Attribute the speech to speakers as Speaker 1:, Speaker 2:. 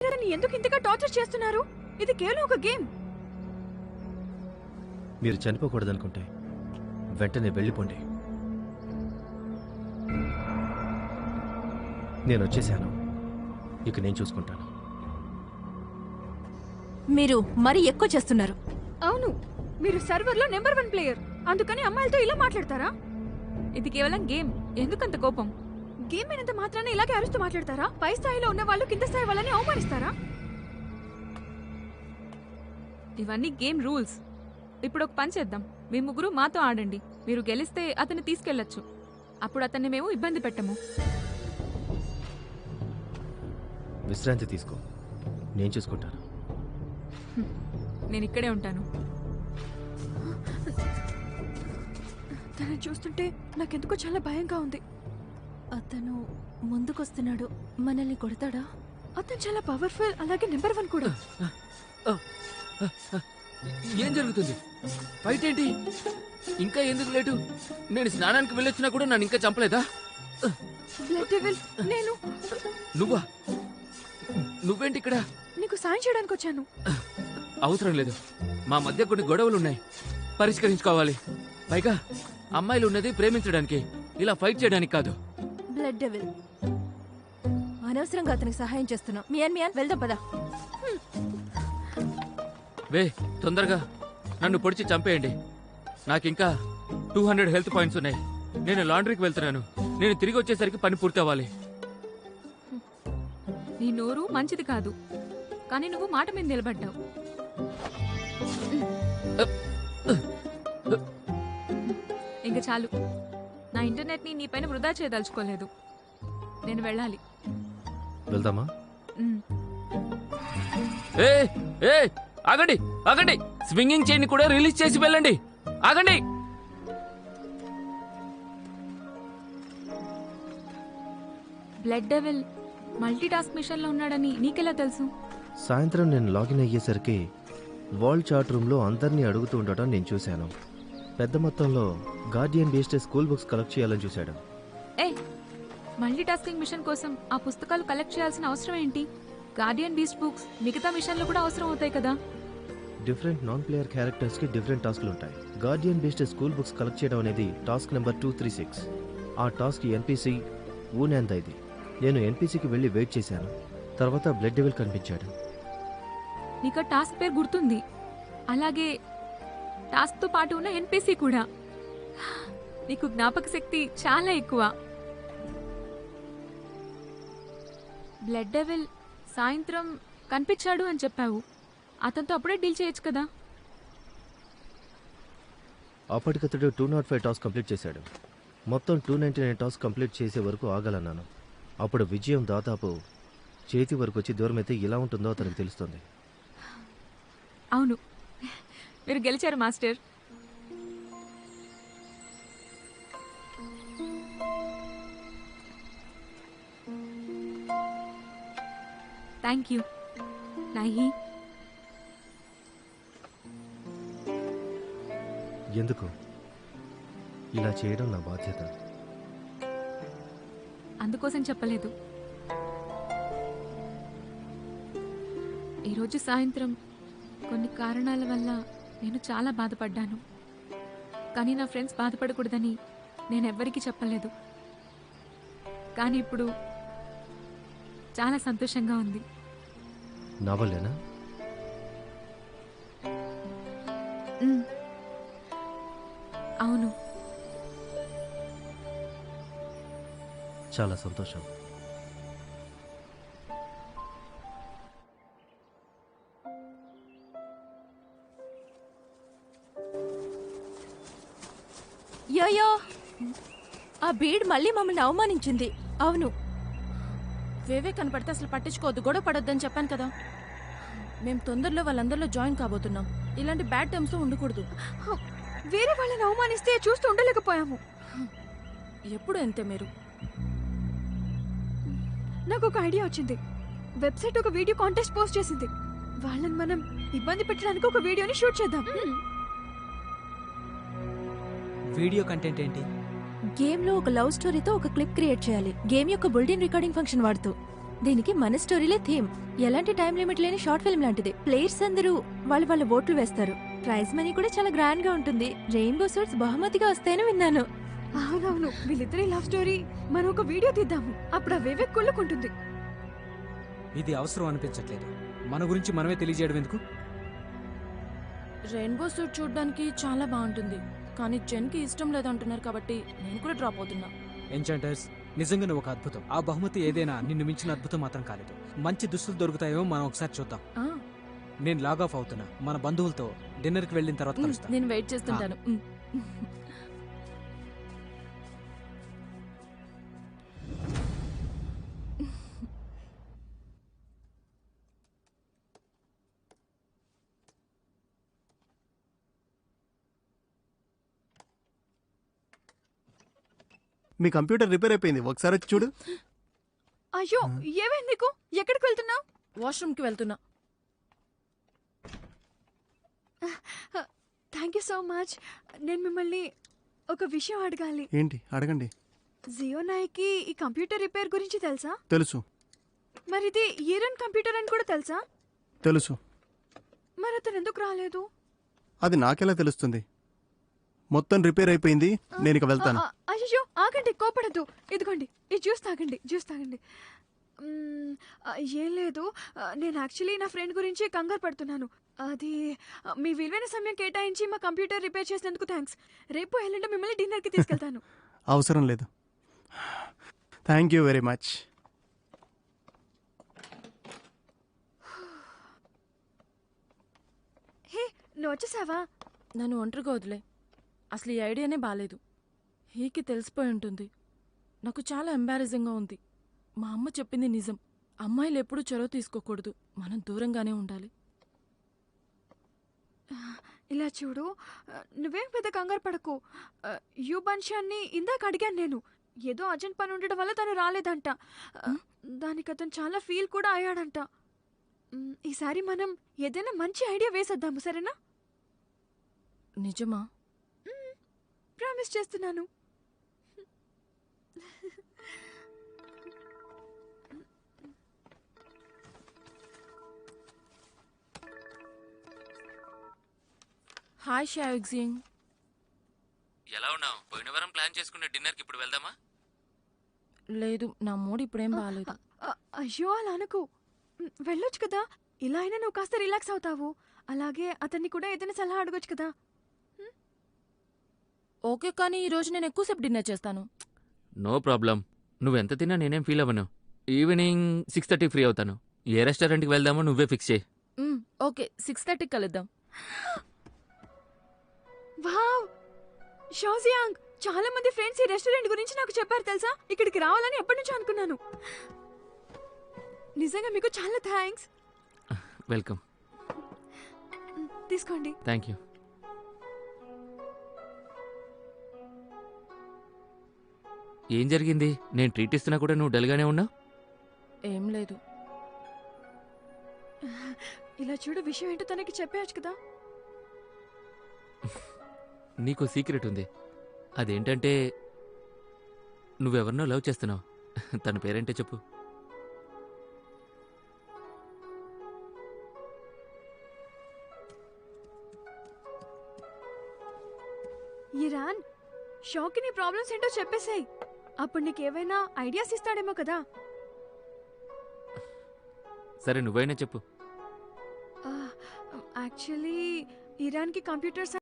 Speaker 1: చనిపోతారని ఎందుకు ఇంతగా టార్చర్ చేస్తున్నారు? ఇది కేవలం ఒక గేమ్.
Speaker 2: మీరు చనిపోకూడదనుకుంటే వెంటనే వెళ్ళిపోండి. నేను వచ్చేసాను, ఇక నేను చూసుకుంటాను.
Speaker 3: మీరు మరీ ఎక్కువ చేస్తున్నారు.
Speaker 1: అవును, మీరు సర్వర్లో నెంబర్ 1 ప్లేయర్, అందుకని అమ్మాయిలతో ఇలా మాట్లాడతారా?
Speaker 4: ఇది కేవలం గేమ్, ఎందుకంత కోపం?
Speaker 1: గేమ్ అయినంత మాత్రాన్ని ఇలాగే అరుస్తూ మాట్లాడతారా? పై స్థాయిలో ఉన్న వాళ్ళు కింద స్థాయి వాళ్ళని అవమానిస్తారా?
Speaker 4: ఇవన్నీ గేమ్ రూల్స్. ఇప్పుడు ఒక పని చేద్దాం, మీ ముగ్గురు మాతో ఆడండి. మీరు గెలిస్తే అతన్ని తీసుకెళ్లొచ్చు, అప్పుడు అతన్ని మేము ఇబ్బంది పెట్టము.
Speaker 2: విశ్రాంతి తీసుకో, నేను చూసుకుంటాను.
Speaker 4: నేను ఇక్కడే ఉంటాను.
Speaker 1: తనని చూస్తుంటే నాకెందుకో చాలా భయంగా ఉంది.
Speaker 3: అతను ముందుకొస్తున్నాడు, మనల్ని కొడతాడా?
Speaker 1: అతను చాలా పవర్ఫుల్, అలాగే నెంబర్ 1 కూడా.
Speaker 5: ఏం జరుగుతుంది? ఫైట్ ఏంటి? ఇంకా ఎందుకు లేటు? నేను స్నానానికి వెళ్ళొచ్చినా కూడా నన్ను ఇంకా చంపలేదా?
Speaker 1: బ్లడ్ డెవిల్, నేను.
Speaker 5: నువ్వా? నువ్వేంటి ఇక్కడ?
Speaker 1: నీకు సాయం చేయడానికి వచ్చాను.
Speaker 5: అవసరం లేదు, మా మధ్య కొన్ని గొడవలున్నాయి, పరిష్కరించుకోవాలి. పైగా అమ్మాయిలు ఉన్నది ప్రేమించడానికి, ఇలా ఫైట్ చేయడానికి కాదు.
Speaker 3: బ్లడ్ డెవిల్, అనవసరంగా అతనికి సహాయం చేస్తున్నాం. మియాన్ వెళ్దాం పదా.
Speaker 5: వే, తొందరగా నన్ను పొడిచి చంపేయండి. నాకింకా 200 హెల్త్ పాయింట్స్ ఉన్నాయి. నేను లాండ్రీకి వెళ్తున్నాను. నేను తిరిగి వచ్చేసరికి పని పూర్తి అవ్వాలి.
Speaker 4: నీ నోరు మంచిది కాదు, కానీ నువ్వు మాట మీద నిలబడ్డావు. ఇంక చాలు, నా ఇంటర్నెట్ని నీ పైన వృధా చేయదలుచుకోలేదు. నేను వెళ్ళాలి.
Speaker 2: వెళ్దామా?
Speaker 5: ఏ ఏ ఆగండి, ఆగండి! స్వింగింగ్ చైన్ కూడా రిలీజ్ చేసి వెళ్ళండి. ఆగండి!
Speaker 4: Blood devil multi task mission లో ఉన్నాడని నీకెలా తెలుసు?
Speaker 2: సాయంత్రం నేను లాగిన్ అయ్యేసరికి వాల్ చాట్ రూమ్లో అందరినీ అడుగుతూ ఉండటం నేను చూశాను. పెద్ద మొత్తంలో Guardian based school books collect చేయాలని చూశాడు.
Speaker 4: ఏ, మల్టీ టాస్కింగ్ మిషన్ కోసం ఆ పుస్తకాలు కలెక్ట్ చేయాల్సిన అవసరం ఏంటి? గార్డియన్ బీస్ట్ బుక్స్ మిగతా మిషన్లు కూడా అవసరం అవుతాయి కదా.
Speaker 2: డిఫరెంట్ నాన్ ప్లేయర్ క్యారెక్టర్స్కి డిఫరెంట్ టాస్క్లు ఉంటాయి. Guardian based school books collect చేయడం అనేది టాస్క్ నెంబర్ 236. ఆ టాస్క్ ఎన్పిసి ఊనందైది. నేను ఎన్పిసికి వెళ్ళి వెయిట్ చేశాను. తర్వాత బ్లడ్ డెవిల్ కనిపించాడు.
Speaker 4: నీకు టాస్క్ పేరు గుర్తుంది, అలాగే టాస్క్తో పాటు ఉన్న ఎన్పిసి కూడా. నీకు జ్ఞాపక శక్తి చాలా ఎక్కువ. బ్లడ్ డెవిల్ సాయంత్రం కనిపించాడు అని చెప్పావు, అతనితో అప్పుడే డీల్ చేయొచ్చు కదా.
Speaker 2: అప్పటికతడు 205 టాస్క్ కంప్లీట్ చేశాడు. మొత్తం 299 టాస్క్ కంప్లీట్ చేసే వరకు ఆగాలన్నాను. అప్పుడు విజయం దాదాపు చేతి వరకు వచ్చి దూరమైతే ఇలా ఉంటుందో అతనికి తెలుస్తుంది.
Speaker 4: అవును, మీరు గెలిచారు మాస్టర్. Thank you నాహి.
Speaker 2: ఎందుకు ఇలా చేయడం నా బాధ్యత.
Speaker 4: అందుకోసం చెప్పలేదు. ఈరోజు సాయంత్రం కొన్ని కారణాల వల్ల నేను చాలా బాధపడ్డాను, కానీ నా ఫ్రెండ్స్ బాధపడకూడదని నేను ఎవ్వరికీ చెప్పలేదు. కానీ ఇప్పుడు చాలా సంతోషంగా ఉంది.
Speaker 2: నా వల్లేనా?
Speaker 4: అవును,
Speaker 2: చాలా సంతోషం.
Speaker 3: యోయో, ఆ బీడ్ మళ్ళీ మమ్మల్ని అవమానించింది. అవును, వేవే కనపడితే అసలు పట్టించుకోవద్దు, గొడవ పడొద్దని చెప్పాను కదా. మేము తొందరలో వాళ్ళందరిలో జాయిన్ కాబోతున్నాం. ఇలాంటి బ్యాడ్ టైమ్స్లో ఉండకూడదు.
Speaker 1: వేరే వాళ్ళని అవమానిస్తే చూస్తూ ఉండలేకపోయాము.
Speaker 3: ఎప్పుడు అంతే మీరు.
Speaker 1: నాకు ఒక ఐడియా వచ్చింది. వెబ్సైట్ ఒక వీడియో కాంటెస్ట్ పోస్ట్ చేసింది. వాళ్ళని మనం ఇబ్బంది పెట్టడానికి ఒక వీడియోని షూట్ చేద్దాం.
Speaker 6: వీడియో కంటెంట్ ఏంటి?
Speaker 3: గేమ్ లో ఒక లవ్ స్టోరీతో ఒక క్లిప్ క్రియేట్ చేయాలి. గేమ్ యొక్క బుల్టిన్ రికార్డింగ్ ఫంక్షన్ వాడుతూ. దీనికి మన స్టోరీలే థీమ్. ఎలాంటి టైం లిమిట్ లేని షార్ట్ ఫిల్మ్ లాంటిది. ప్లేయర్స్ అందరూ వాళ్ళ ఓట్లు వేస్తారు. ప్రైజ్ మనీ కూడా చాలా గ్రాండ్ గా ఉంటుంది. రెయిన్బో సూట్స్ బహుమతిగా వస్తాయని విన్నాను.
Speaker 1: అవునవును, వీళ్ళిద్దరి లవ్ స్టోరీ మనం ఒక వీడియో తీద్దాము. అప్పుడు ఆ వివేక్ కుళ్ళుకుంటుంది.
Speaker 6: ఇది అవసరం అనిపించట్లేదు. మన గురించి మనమే తెలియజేయడం ఎందుకు?
Speaker 3: రెయిన్బో సూట్ చూడడానికి చాలా బాగుంటుంది, కానీ జెన్ కి ఇష్టం లేదంటున్నారు కాబట్టి నేను కూడా డ్రాప్ అవుతున్నా.
Speaker 6: ఎంచాంటర్స్, నిజంగా నువ్వు ఒక అద్భుతం. ఆ బహుమతి ఏదైనా నిన్ను మించిన అద్భుతం మాత్రం కాలేదు. మంచి దుస్తులు దొరుకుతాయేమో మనం ఒకసారి చూద్దాం.
Speaker 3: ఆ,
Speaker 6: నేను లాగ్ ఆఫ్ అవుతున్నా. మన బంధువులతో డిన్నర్కి వెళ్ళిన తర్వాత కలుస్తాను.
Speaker 3: నేను వెయిట్ చేస్తుంటాను.
Speaker 7: మీ కంప్యూటర్ రిపేర్ అయిపోయింది, ఒకసారి వచ్చి చూడు.
Speaker 1: అయ్యో, ఏమైంది నీకు? ఎక్కడికి వెళ్తున్నావు?
Speaker 3: వాష్రూమ్ కి వెళ్తున్నా.
Speaker 1: Thank you so much. నేను మిమ్మల్ని ఒక విషయం అడగాలి.
Speaker 7: ఏంటి? అడగండి.
Speaker 1: జియోనాయ్కి ఈ కంప్యూటర్ రిపేర్ గురించి తెలుసా?
Speaker 7: తెలుసు.
Speaker 1: మరి ఇది ఈరన్ కంప్యూటర్ అని కూడా తెలుసా?
Speaker 7: తెలుసు.
Speaker 1: మరి అతను ఎందుకు రాలేదు?
Speaker 7: అది నాకెలా తెలుస్తుంది? మొత్తం రిపేర్ అయిపోయింది, నేను ఇక వెళ్తాను.
Speaker 1: అయ్యో, ఆగండి, కోపడద్దు. ఇదిగోండి, ఈ జ్యూస్ తాగండి, జ్యూస్ తాగండి. ఏం లేదు, నేను యాక్చువల్లీ నా ఫ్రెండ్ గురించి కంగారు పడుతున్నాను. అది మీ విలువైన సమయం కేటాయించి మా కంప్యూటర్ రిపేర్ చేసినందుకు థ్యాంక్స్. రేపు ఎల్లుండి మిమ్మల్ని డిన్నర్కి తీసుకెళ్తాను.
Speaker 7: అవసరం లేదు. Thank you very much.
Speaker 1: Hey, నువ్వు వచ్చేసావా?
Speaker 3: నన్ను ఒంటరిగా వదిలే. అసలు ఈ ఐడియానే బాలేదు. హీకి తెలిసిపోయి ఉంటుంది. నాకు చాలా ఎంబారసింగ్గా ఉంది. మా అమ్మ చెప్పింది నిజం. అమ్మాయిలు ఎప్పుడూ చొరవ తీసుకోకూడదు. మనం దూరంగానే ఉండాలి.
Speaker 1: ఇలా చూడు, నువ్వేం పెద్ద కంగారు పడకు. యుబంశాన్ని ఇందాక అడిగాను నేను. ఏదో అర్జెంట్ పని ఉండడం వల్ల తను రాలేదంట. దానికి అతను చాలా ఫీల్ కూడా అయ్యాడంట. ఈసారి మనం ఏదైనా మంచి ఐడియా వేసేద్దాము, సరేనా?
Speaker 3: నిజమా?
Speaker 1: ప్రామిస్ చేస్తున్నాను.
Speaker 3: హాయ్ షాయుక్జింగ్.
Speaker 5: ఎలా ఉన్నావు? పోయిన వారం ప్లాన్ చేసుకున్న డిన్నర్కి ఇప్పుడు వెళ్దామా?
Speaker 3: లేదు, నా మూడ్ ఇప్పుడేం బాగాలేదు.
Speaker 1: అయ్యో, అలా అనుకో. వెళ్ళొచ్చు కదా. ఇలా అయినా నువ్వు కాస్త రిలాక్స్ అవుతావు. అలాగే అతన్ని కూడా ఏదైనా సలహా అడగొచ్చు కదా.
Speaker 3: ఓకే, కానీ ఈరోజు నేను ఎక్కువసేపు డిన్నర్ చేస్తాను.
Speaker 5: No problem. నువ్వెంత తిన్నా నేనేం ఫీల్ అవ్వను. ఈవినింగ్ 6:30 ఫ్రీ అవుతాను. ఏ రెస్టారెంట్కి వెళ్దామో నువ్వే ఫిక్స్ చేయి.
Speaker 3: ఓకే, 6:30 కలుద్దాం.
Speaker 1: వావ్, షోజియాంగ్, చాలా మంది ఫ్రెండ్స్ ఈ రెస్టారెంట్ గురించి నాకు చెప్పారు తెలుసా. ఇక్కడికి రావాలని ఎప్పటి నుంచో అనుకున్నాను. నిజంగా మీకు చాలా థ్యాంక్స్.
Speaker 5: వెల్కమ్.
Speaker 1: తీసుకోండి.
Speaker 5: Thank you. ఏం జరిగింది? నేను ట్రీట్ ఇస్తున్నా కూడా నువ్వు డల్గానే ఉన్నావు.
Speaker 3: ఏం లేదు.
Speaker 1: ఇలా చూడు, విషయం ఏంటో తనకి చెప్పేయచ్చు కదా.
Speaker 5: నీకు సీక్రెట్ ఉంది. అదేంటంటే నువ్వెవరినో లవ్ చేస్తున్నావు. తన పేరేంటో చెప్పు.
Speaker 1: ఇరాన్, షాకి నీ ప్రాబ్లమ్స్ ఏంటో చెప్పేసాయి. అప్పుడు నీకేమైనా ఐడియాస్ ఇస్తాడేమో కదా.
Speaker 5: సరే, నువ్వైనా చెప్పు.
Speaker 1: Actually ఇరాన్కి computers